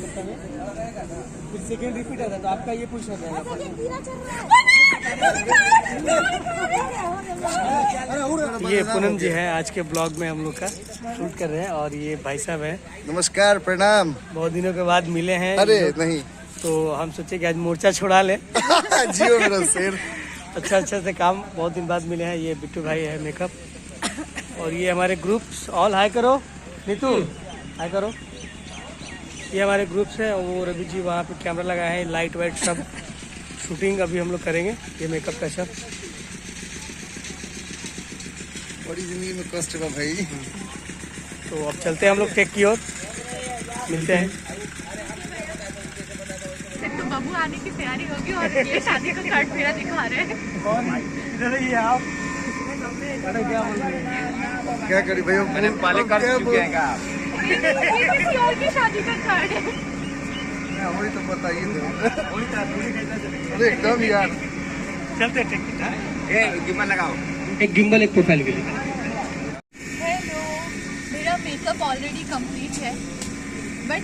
फिर second repeat आता तो आपका ये पूछना रहेगा। ये पूनम जी है, आज के ब्लॉग में हम लोग का शूट कर रहे हैं और ये भाई साहब हैं। नमस्कार, प्रणाम। बहुत दिनों के बाद मिले हैं। अरे नहीं, तो हम सोचे कि आज मोर्चा छोड़ा ले। जियो मेरा शेर। अच्छा से काम, बहुत दिन बाद मिले हैं। ये बिट्टू भाई है मेकअप, और ये हमारे ग्रुप्स। ऑल हाई करो, नीतू हाई करो। ये हमारे ग्रुप्स है। वो रवि जी वहाँ पे कैमरा लगाए हैं, लाइट वाइट सब शूटिंग अभी हम लोग करेंगे। ये मेकअप का सब बड़ी जिंदगी में कष्ट है भाई। तो अब चलते हैं हम लोग टेक की ओर, मिलते हैं। तो बाबू आने की तैयारी होगी और ये शादी का कार्ड मेरा दिखा रहे हैं। इधर ही आप क्या करी भाई, मैंने पहले कर चुके हैं क्या? ये किसी और की शादी का कार्ड है। वही तो बताइए तो। अरे एकदम यार, चलते टेक। गिम्बल लगाओ, एक गिम्बल एक प्रोफाइल के लिए। हेलो, मेरा मेकअप ऑलरेडी कंप्लीट है, बट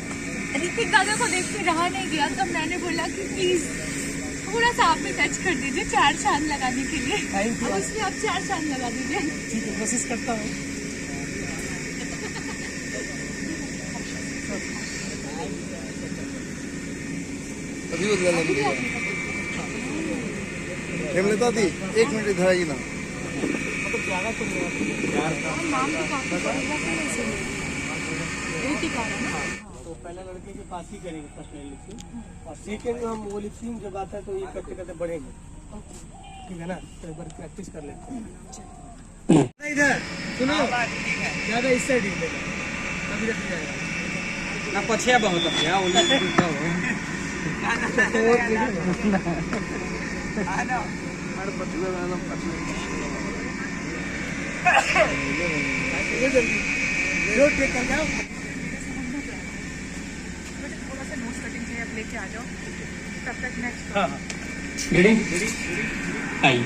ऋतिक दादा को देख के रहा नहीं गया, तो मैंने बोला कि प्लीज थोड़ा सा आप भी टच कर दीजिए 4 चांद लगाने के लिए। अब उसमें आप 4 चांद लगा दीजिए। ठीक है, कोशिश करता हूँ। अभी बदला लगी हेमलता दी, 1 मिनट इधर आइए ना। नाम तो काफी ऋतिक आ रहा है ना। तो पहले लड़के के पास ही करेंगे फर्स्ट लिपसिंग, और सेकेंड में हम वो लिपसिंग जब आता है तो ये करते करते बढ़ेंगे। ठीक है ना, तो एक बार प्रैक्टिस कर लेते हैं। इधर सुनो, ज्यादा इस साइड ही तभी रख जाएगा ना। पछिया बहुत है जो टेक कर जाओ। थोड़ा सा नोज कटिंग चाहिए, आप लेके आ जाओ, तब तक नेक्स्ट। हाँ, रेडी आई।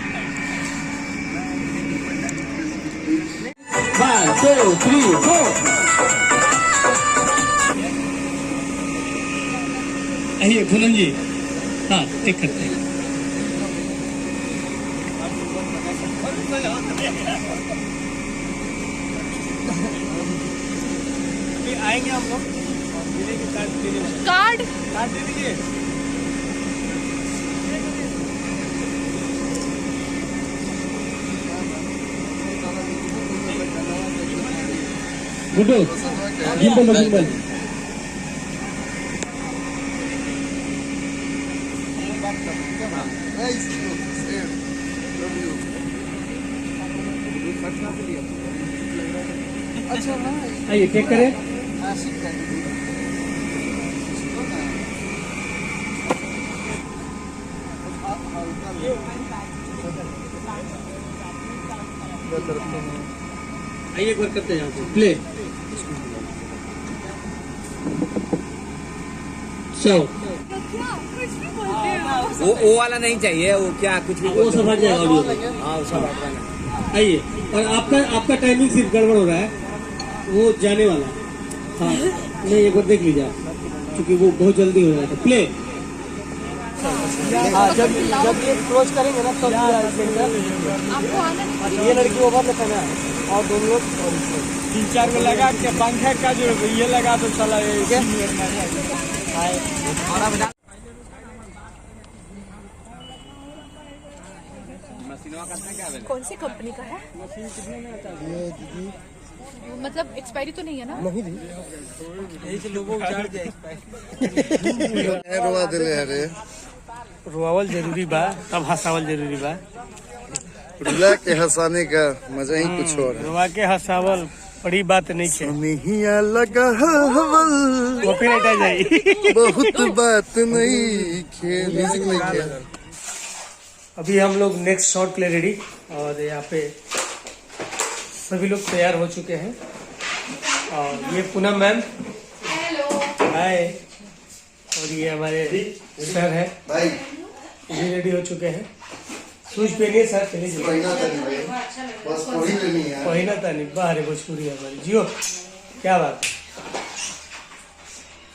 1 2 3 4। आइए पूनम जी, हाँ टेक करते हैं। आएंगे हम लोग, कार्ड दे दीजिए। Guddu gimbal gimbal. अच्छा आइए टेक करें। आइए एक बार करते हैं प्ले। क्या कुछ भी बोलते हो? वो वाला नहीं चाहिए, वो क्या कुछ भी वो सब हट जाएगा ऑडियो। हाँ वो सब हट जाना। आइए, और आपका टाइमिंग सिर्फ गड़बड़ हो रहा है, वो जाने वाला। हाँ नहीं, एक बार देख लीजिए आप, क्योंकि वो बहुत जल्दी हो जाएगा। प्ले। हाँ, जब ये क्लोज करेंगे ना तब आपको आना नहीं। ये लड़की ओवर में पहना है और दोनों लोग 3-4 में लगा के पंखे का जो ये लगा तो चला। कौन सी कंपनी का है? मतलब एक्सपायरी तो नहीं है ना? नहीं दी, यही से लोगों को उजाड़ दिया रोवा दिले। अरे रोआवल जरूरी बा, तब हंसावल जरूरी बा। रुला के हंसाने का मजा ही कुछ और है। रोआ के हंसावल बड़ी बात नहीं है। नहीं लगा हवल, कॉपीराइट आ जाए। बहुत बात नहीं खेल, म्यूजिक नहीं खेल। अभी हम लोग नेक्स्ट शॉट के लिए रेडी, और यहाँ पे सभी लोग तैयार हो चुके हैं। और ये पूनम मैम, हेलो, हाय। और ये हमारे सर है, भाई ये रेडी हो चुके हैं। शूज पहनिए सर, चलिए पहिना था नहीं भाई, बस कोई नहीं है। पहिना था नहीं, बाहर भोजपुरी हमारी जियो, क्या बात है।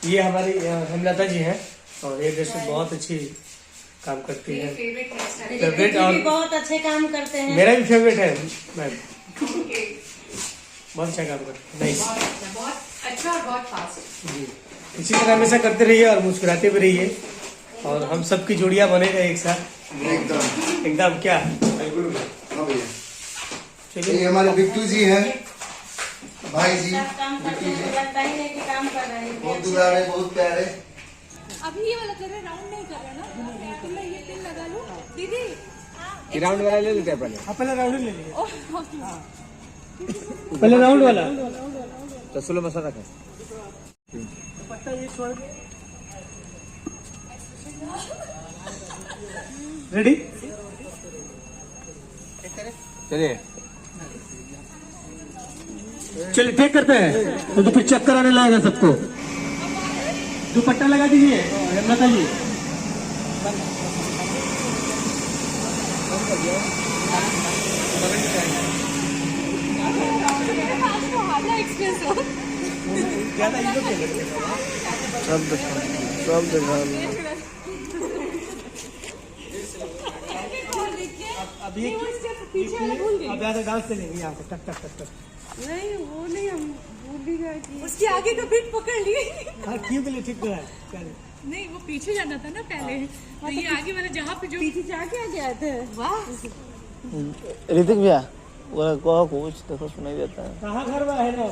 ये हमारी हेमलता जी हैं और ये ड्रेस बहुत अच्छी काम करती है। फेवरेट और बहुत अच्छे काम करते हैं। मेरा भी फेवरेट है मैम, बहुत अच्छा काम करते हैं। नाइस, बहुत अच्छा और बहुत फास्ट। जी इसी तरह हमेशा करते रहिए और मुस्कुराते भी रहिए और हम सबकी जोड़ियां बनेगा एक साथ एकदम एकदम। क्या हाँ भैया, चलिए, ये हमारे बिट्टू जी हैं, भाई जी सब काम करते हैं, लगता ही नहीं कि काम कर रहे हैं। बहुत दुलारे, बहुत प्यारे। अभी ये वाला कर रहे, राउंड नहीं कर रहे ना, तो मैं ये पिन लगा लूं दीदी। राउंड वाला ले लेते हैं पहले। हाँ पहले राउंड ले लीजिए, पहले राउंड वाला तो स्लो मसाला रखें। पत्ता ये छोड़ दे। रेडी, चलिए चलिए टेक करते हैं तो फिर चक्कर आने लगेगा सबको। दुपट्टा लगा दीजिए हेमलता जी। ज्यादा ये लोग क्या करते हैं? सब दिखा अब ये अब ज्यादा डांस चलेंगे यहाँ से टक टक टक टक। नहीं वो नहीं, हम भूल भी गए कि उसके आगे का फिट पकड़ लिए। हाँ ठीक है, ठीक है, चलिए। नहीं वो पीछे जाना था ना पहले, तो ये आगे वाला जहाँ पे जो पीछे जाके आ गए थे। वाह ऋतिक भैया वो कहो कुछ देखो सुनाई देता है। कहाँ घर में है ना?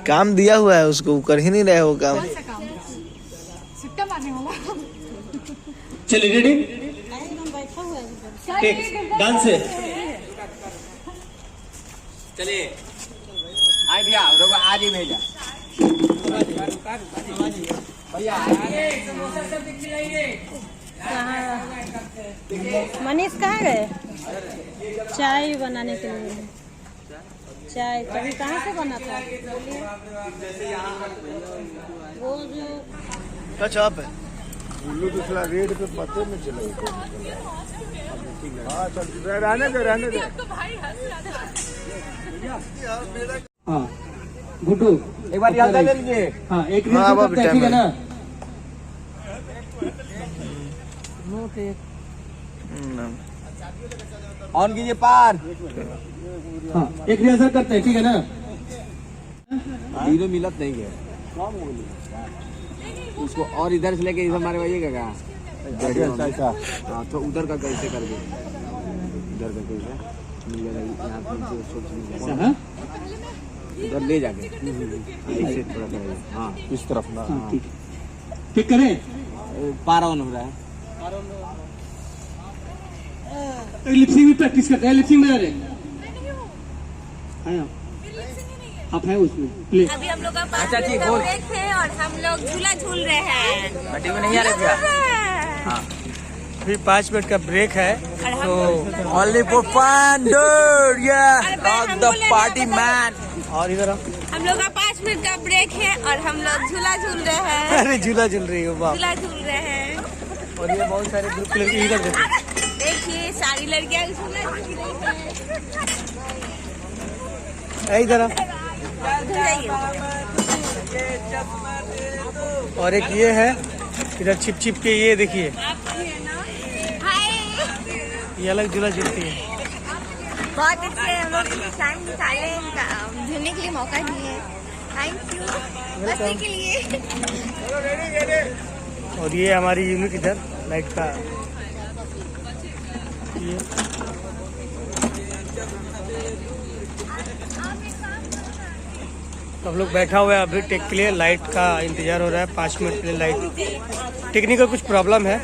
काम दिया हुआ है उसको, कर ही नहीं रहे वो काम। कौन सा काम? सुट्टा मारने वाला। चलिए रेडी, एकदम बैठा हुआ है इधर। टेक डांस है। चलिए आए भैया, रोको आज ही भेजा भैया। मनीष कहाँ गए? चाय बनाने के लिए। चाय कभी कहाँ से बना था? वो जो चाप है दूसरा रेड पे पते में चला। हाँ चल रहने दे। तो भाई हंस रहा था। हाँ गुड्डू एक बार याद ले लीजिए। हाँ एक हाँ, रील अब करता है, ठीक है ना? ऑन कीजिए पार। हाँ एक रिहर्सल करते हैं, ठीक है ना? हीरो मिलत नहीं है उसको, और इधर से लेके इधर हमारे भैया का हाँ, तो उधर का कैसे कर दे, इधर का कैसे मिल जाएगा यहाँ पे सोच मिल जाएगा। हाँ उधर ले जाके ऐसे थोड़ा करेगा। हाँ इस तरफ ना, हाँ, ठीक है। ठीक करें? पार ऑन हो रहा है। लिपसिंग भी प्रैक्टिस करते हैं, लिपसिंग में आ रहे हैं। आप है उसमें प्ले। अभी हम लोग का 5 मिनट का ब्रेक है और हम लोग झूला झूल रहे हैं। मट्टी में नहीं आ रहे भैया। अभी 5 मिनट का ब्रेक है तो ओनली फॉर फन डूड, या द पार्टी मैन। और इधर आप हम लोग का 5 मिनट का ब्रेक है और हम लोग झूला झूल रहे हैं। अरे झूला झूल रही हो बाप। झूला झूल रहे हैं। और ये बहुत सारे ग्रुप लड़के इधर देखो, देखिए सारी लड़कियां झूला झूल रही हैं। इधर आओ। उधर जाइए। और एक ये है इधर छिप छिप के, ये देखिए हाय, ये अलग झूला झूलती है। बहुत अच्छे हम लोग टाइम निकाले, झूलने के लिए मौका दिए। थैंक यू मस्ती के लिए। और ये हमारी यूनिट इधर लाइट का ये सब लोग बैठा हुआ है अभी टेक के लिए। लाइट का इंतजार हो रहा है 5 मिनट के लिए। लाइट टेक्निकल कुछ प्रॉब्लम है।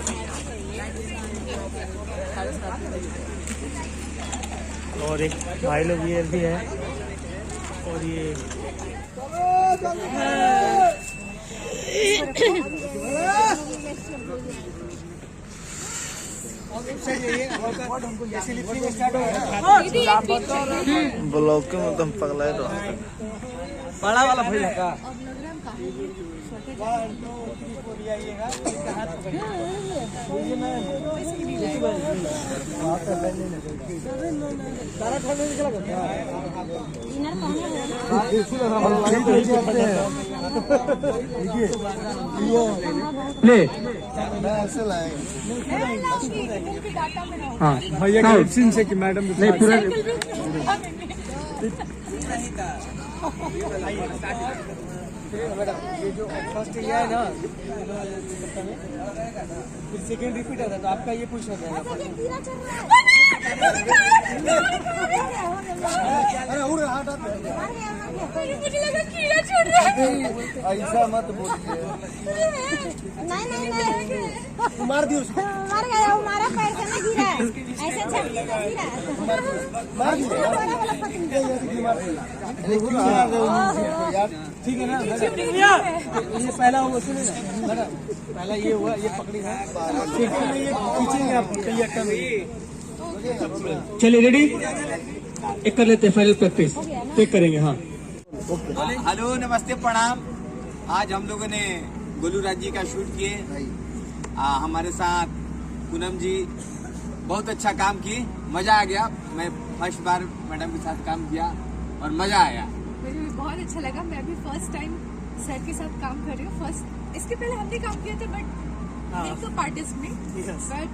और एक भाई लोग ये भी है और ये ब्लॉक में तुम पगला रहो। बड़ा वाला भैया का स्वेटर 1 2 3 4 ये आइएगा, इसका हाथ पकड़िए। ये मैं सारा ठंड निकला करता है। इनर पहने हुए प्ले मैं ऐसे लाएंगे। डाटा में रहो। हाँ भैया का सीन से कि मैडम नहीं पूरा मैडम ये जो फर्स्ट ये है ना, फिर सेकंड रिपीट आता है, तो आपका ये पूछना जाएगा। अरे उड़ हटा दे, मुझे लगा कीड़ा छोड़ रहा है। ऐसा मत बोलिए। नहीं मार दियो उसको, मर गया, वो मारा पैर से नहीं गिरा, ऐसे झटके से गिरा। मार दियो ठीक है ना। ये पहला हुआ, सुनिए ना मैडम, पहला ये हुआ, ये पकड़ी है, सेकंड में ये खींचेंगे आप, तो ये अटका नहीं। चलिए रेडी, एक कर लेते हैं फाइनल प्रैक्टिस, टेक करेंगे। हाँ हेलो नमस्ते प्रणाम। आज हम लोगों ने गोलू राज जी का शूट किए। हमारे साथ पूनम जी बहुत अच्छा काम किए, मजा आ गया। मैं फर्स्ट बार मैडम के साथ काम किया और मजा आया। मुझे भी बहुत अच्छा लगा। मैं भी फर्स्ट टाइम सर के साथ काम कर रही हूँ। इसके पहले हमने काम किया था बट मेकअप आर्टिस्ट में, बट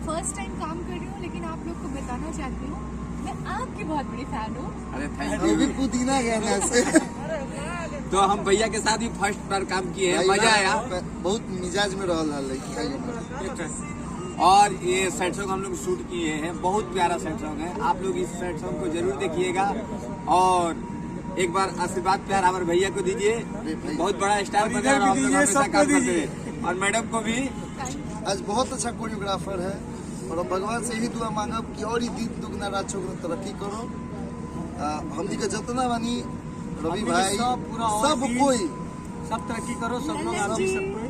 फर्स्ट टाइम काम कर रही हूँ। लेकिन आप लोग को बताना चाहती हूँ, मैं आपकी बहुत बड़ी फैन हूँ। अरे थैंक ये भी पुदीना गया ना ऐसे। तो हम भैया के साथ भी फर्स्ट बार काम किए हैं, मजा आया। बहुत मिजाज में रहा लड़की। और ये सेट सॉन्ग हम लोग शूट किए हैं, बहुत प्यारा सेट सॉन्ग है। आप लोग इस सेट सॉन्ग को जरूर देखिएगा और एक बार आशीर्वाद प्यार हमारे भैया को दीजिए। बहुत बड़ा स्टार बना रहा, हम लोग हमेशा काम करते हैं। और मैडम को भी आज बहुत अच्छा कोरियोग्राफर है और हम भगवान से यही दुआ मांगब कि और ही दिन दुगना रात चौगुना तरक्की करो। हमनी के जितना बानी रवि भाई सब कोई सब तरक्की करो, सब लोग आप भी सब कोई।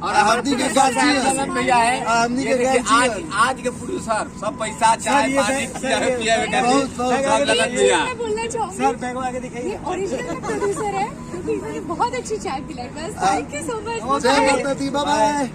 और हमनी के गार्जियन भैया है, हमनी के गार्जियन आज के प्रोड्यूसर सब पैसा चाय ये पानी सर, पिया बहुत सब ललन भैया। मैं बोलना चाहूँगी, सर बैग आगे दिखाइए। ये ओरिजिनल प्रोड्यूसर है क्योंकि इन्होंने बहुत अच्छी चाय पिलाई। बस थैंक यू सो मच। जय माता दी, बाय बाय।